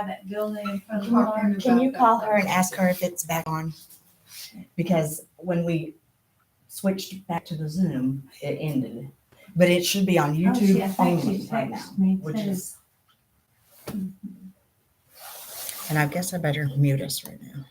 that building in front of Parker. Can you call her and ask her if it's back on? Because when we switched back to the Zoom, it ended. But it should be on Oh, she, YouTube I think only she right now, texted me which too. is. And I guess I better mute us right now.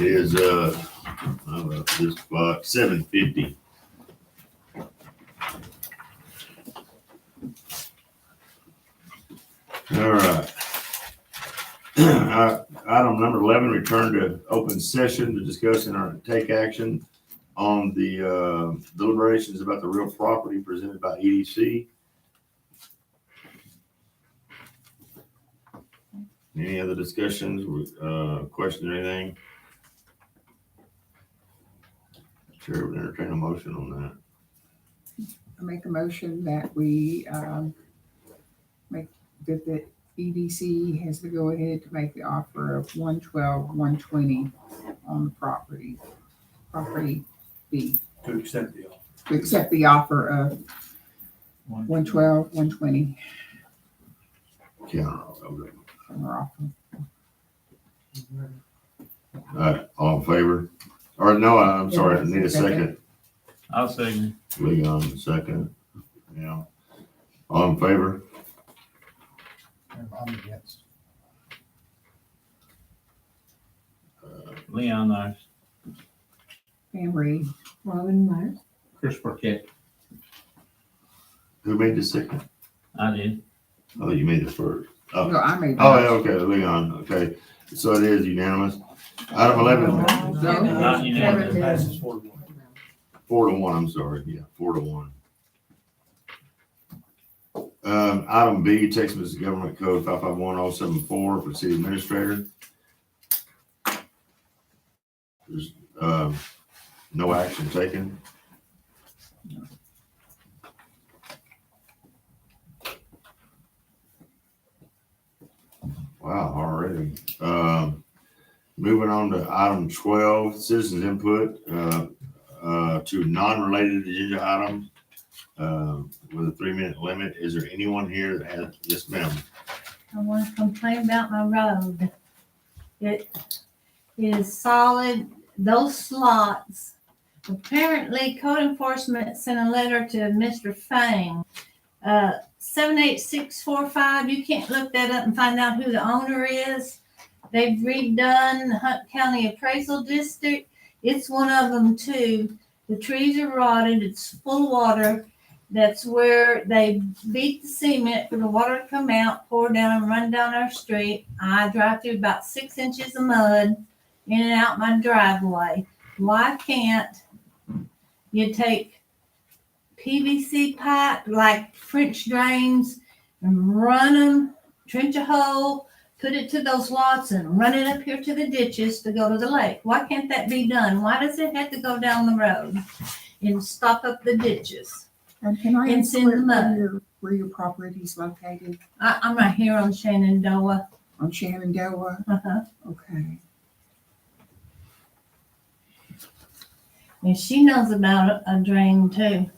is, how about this clock, 7:50. All right. Item number 11, return to open session to discuss and take action on the deliberations about the real property presented by EDC. Any other discussions, question or anything? Chair would entertain a motion on that. I make a motion that we make that the EDC has to go ahead to make the offer of 112, 120 on the property B. To accept the offer. To accept the offer of 112, 120 Counter, okay. on our offer. All right, all in favor? Or no, I'm sorry, I need a second. I'll second. Leon, second. Yeah. All in favor? I'm against. Leon, I. Pam Reed. Robin Meyer. Chris Burkett. Who made the second? I did. Oh, you made the first. Oh, No, I made. oh, yeah, okay, Leon, okay. So it is unanimous. Item 11, Not unanimous. Passes 4-1. 4-1, I'm sorry, yeah, 4-1. Item B, Texas Mississippi Government Code 551074 for city administrator. There's, no action taken. Wow, already. Moving on to item 12, citizens input, to non-related agenda items, with a 3-minute limit. Is there anyone here that has, yes, ma'am? I want to complain about my road. It is solid, those slots. Apparently, code enforcement sent a letter to Mr. Fang. 78645, you can't look that up and find out who the owner is. They've redone Hunt County Appraisal District. It's one of them too. The trees are rotted, it's full of water. That's where they beat the cement for the water to come out, pour down and run down our street. I drive through about 6 inches of mud in and out my driveway. Why can't you take PVC pipe like French drains and run them, trench a hole, put it to those lots and run it up here to the ditches to go to the lake? Why can't that be done? Why does it have to go down the road and stop up the ditches? And can I It's ask in the mud. where your property is located? I'm right here on Shenandoah. On Shenandoah? Uh-huh. Okay. And she knows about a drain too.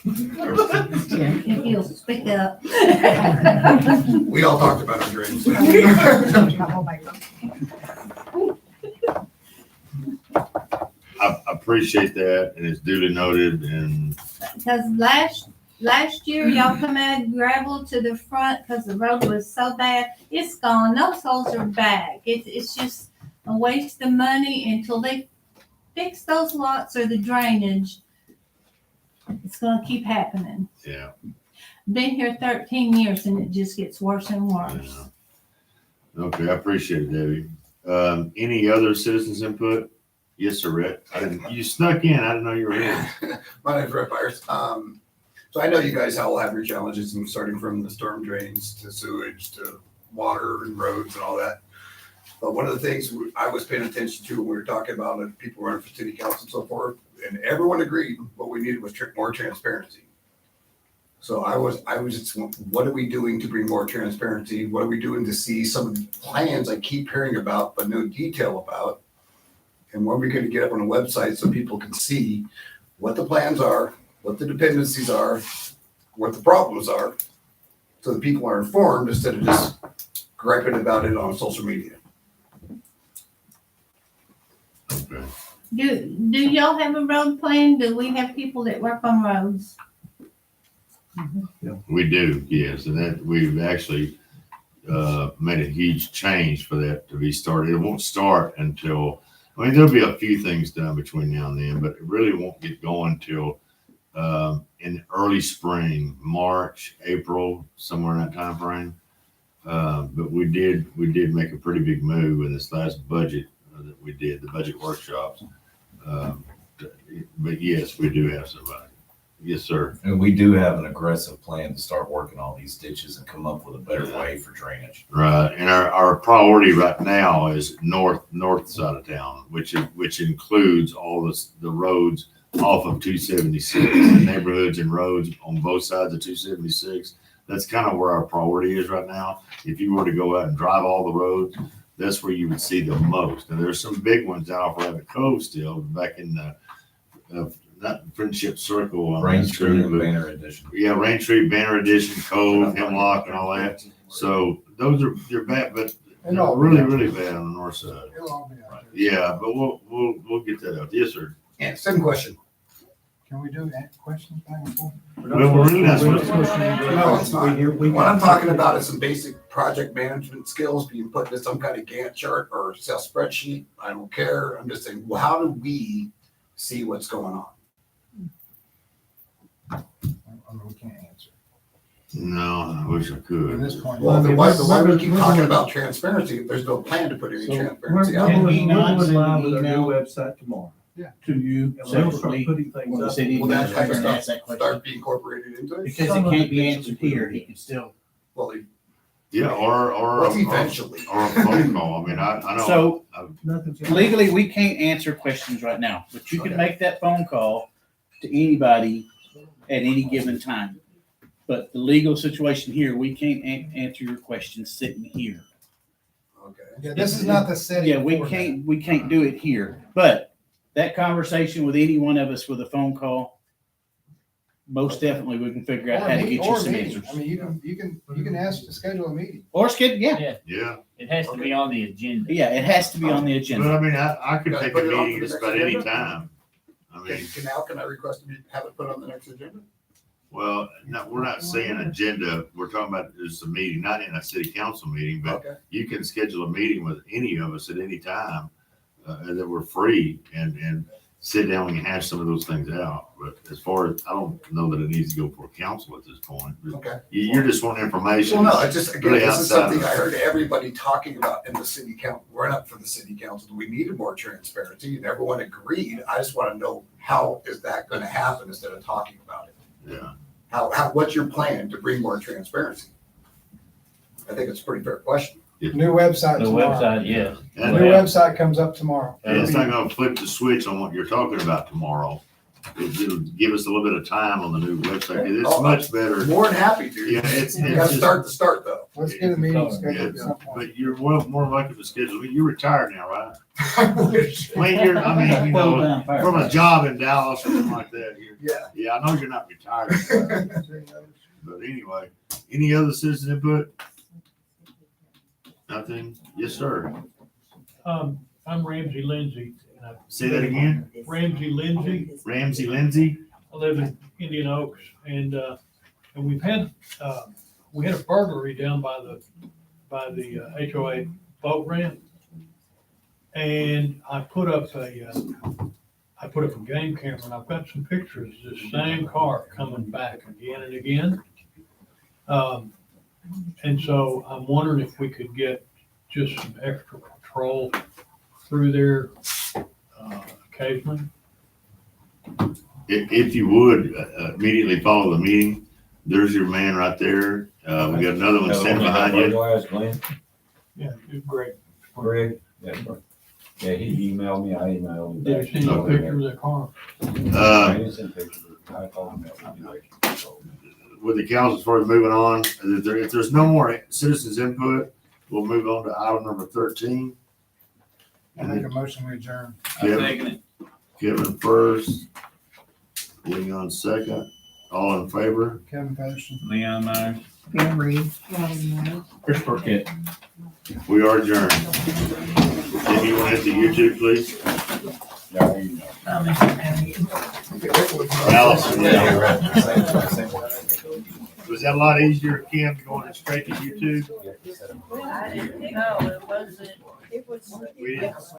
If you'll speak up. We all talked about our dreams. I appreciate that, and it's duly noted, and Because last year y'all come add gravel to the front because the road was so bad. It's gone. Those holes are back. It's just a waste of money until they fix those lots or the drainage. It's gonna keep happening. yeah. Been here 13 years and it just gets worse and worse. Yeah. Okay, I appreciate it, Debbie. Any other citizens input? Yes, sir, Rhett. You snuck in. I didn't know you were in. My name's Rhett Byers. So I know you guys all have your challenges, and starting from the storm drains to sewage to water and roads and all that. But one of the things I was paying attention to when we were talking about it, people running for city council and so forth, and everyone agreed what we needed was more transparency. So I was just, what are we doing to bring more transparency? What are we doing to see some of the plans I keep hearing about, but no detail about? And when are we going to get up on a website so people can see what the plans are, what the dependencies are, what the problems are, so that people are informed instead of just griping about it on social media. Okay. Do y'all have a road plan? Do we have people that work on roads? We do, yes, and that we've actually made a huge change for that to be started. It won't start until, I mean, there'll be a few things done between now and then, but it really won't get going till in early spring, March, April, somewhere in that time frame. But we did make a pretty big move in this last budget that we did, the budget workshops. But yes, we do have somebody. Yes, sir. And we do have an aggressive plan to start working all these ditches and come up with a better way for drainage. Right, and our priority right now is north side of town, which includes all the roads off of 276, the neighborhoods and roads on both sides of 276. That's kind of where our priority is right now. If you were to go out and drive all the roads, that's where you would see the most. And there's some big ones out off Rabbit Cove still, back in the not Friendship Circle. Rain Street and Banner Edition. Yeah, Rain Tree, Banner Edition, Cove, Hemlock, and all that. So those they're bad, but they're really bad on the north side. It'll all be out there. Yeah, but we'll get that out. Yes, sir. Yeah, same question. Can we do that questions back and forth? Well, we're really not supposed to. No, it's not. What I'm talking about is some basic project management skills being put into some kind of Gantt chart or Excel spreadsheet. I don't care. I'm just saying, well, how do we see what's going on? I mean, we can't answer. No, I wish I At could. this point. Well, then why do we keep talking about transparency if there's no plan to put any transparency out? Can we not We're send live an with our new email website tomorrow. to you And we'll start separately putting things when the up. city Will that type of administrator asks stuff that question? start being incorporated into it? Because it can't be answered here, he can still. Well, Yeah, or what's eventually? or a phone call. I mean, I know. So Nothing's. legally, we can't answer questions right now, but you can make that phone call to anybody at any given time. But the legal situation here, we can't answer your questions sitting here. Okay. Yeah, this is not the setting. Yeah, we for that. can't do it here, but that conversation with any one of us with a phone call, most definitely we can figure out Or how to meet- get you or some meeting. answers. I mean, you can ask to schedule a meeting. Or skid, yeah, Yeah, It has to be on the agenda. yeah, it has to be on the but agenda. I mean, I could Gotta take a put it on meeting for the just next about any agenda? time. I mean, Can I request to have it put on the next agenda? well, no, we're not saying agenda. We're talking about just a meeting, not in a city council meeting, but Okay. you can schedule a meeting with any of us at any time that we're free and sit down and hash some of those things out. But as far as, I don't know that it needs to go for council at this point. But Okay. you're just wanting information. Well, no, it's just, again, Really this is outside something of- I heard everybody talking about in the city council. We're not for the city council. We needed more transparency and everyone agreed. I just want to know, how is that going to happen instead of talking about it? Yeah. What's your plan to bring more transparency? I think it's a pretty fair question. New website The tomorrow. website, yes. And New website comes up tomorrow. it's not gonna flip the switch on what you're talking about tomorrow. It'll give us a little bit of time on the new website. It's much better. More than happy to. Yeah, it's You gotta just, start the start though. Let's get a meeting yeah, scheduled at some point. but you're more likely to schedule. You're retired now, right? I wish. I mean, I mean, you know, Full-time from a firefighter. job in Dallas or something like that. Yeah. Yeah, I know you're not retired, but anyway, any other citizen input? Nothing? Yes, sir. I'm Ramsey Lindsay. And Say that again. Ramsey Lindsay. Ramsey Lindsay. I live in Indian Oaks, and we've had we had a burglary down by the HOA boat ramp, and I put up a game camera, and I've got some pictures of the same car coming back again and again. And so I'm wondering if we could get just some extra patrol through there occasionally. If you would immediately follow the meeting, there's your man right there. We got another one standing behind you. Glenn, Yeah, it's great. Greg, yeah, he emailed me, I emailed him. Did you see a picture of that car? Uh, I didn't send pictures, I told him that would be like. with the council, as far as moving on, if there's no more citizens input, we'll move on to item number 13. I make a motion we adjourn. I'm taking it. Kevin first, Leon second, all in favor? Kevin Patterson. Leon Myers. Pam Reed. Chris Burkett. We are adjourned. If you want to hit the YouTube, please. Yeah, I emailed. Allison, Yeah. was that a lot easier, Kim, going straight to YouTube? I didn't know, it wasn't, it was. We didn't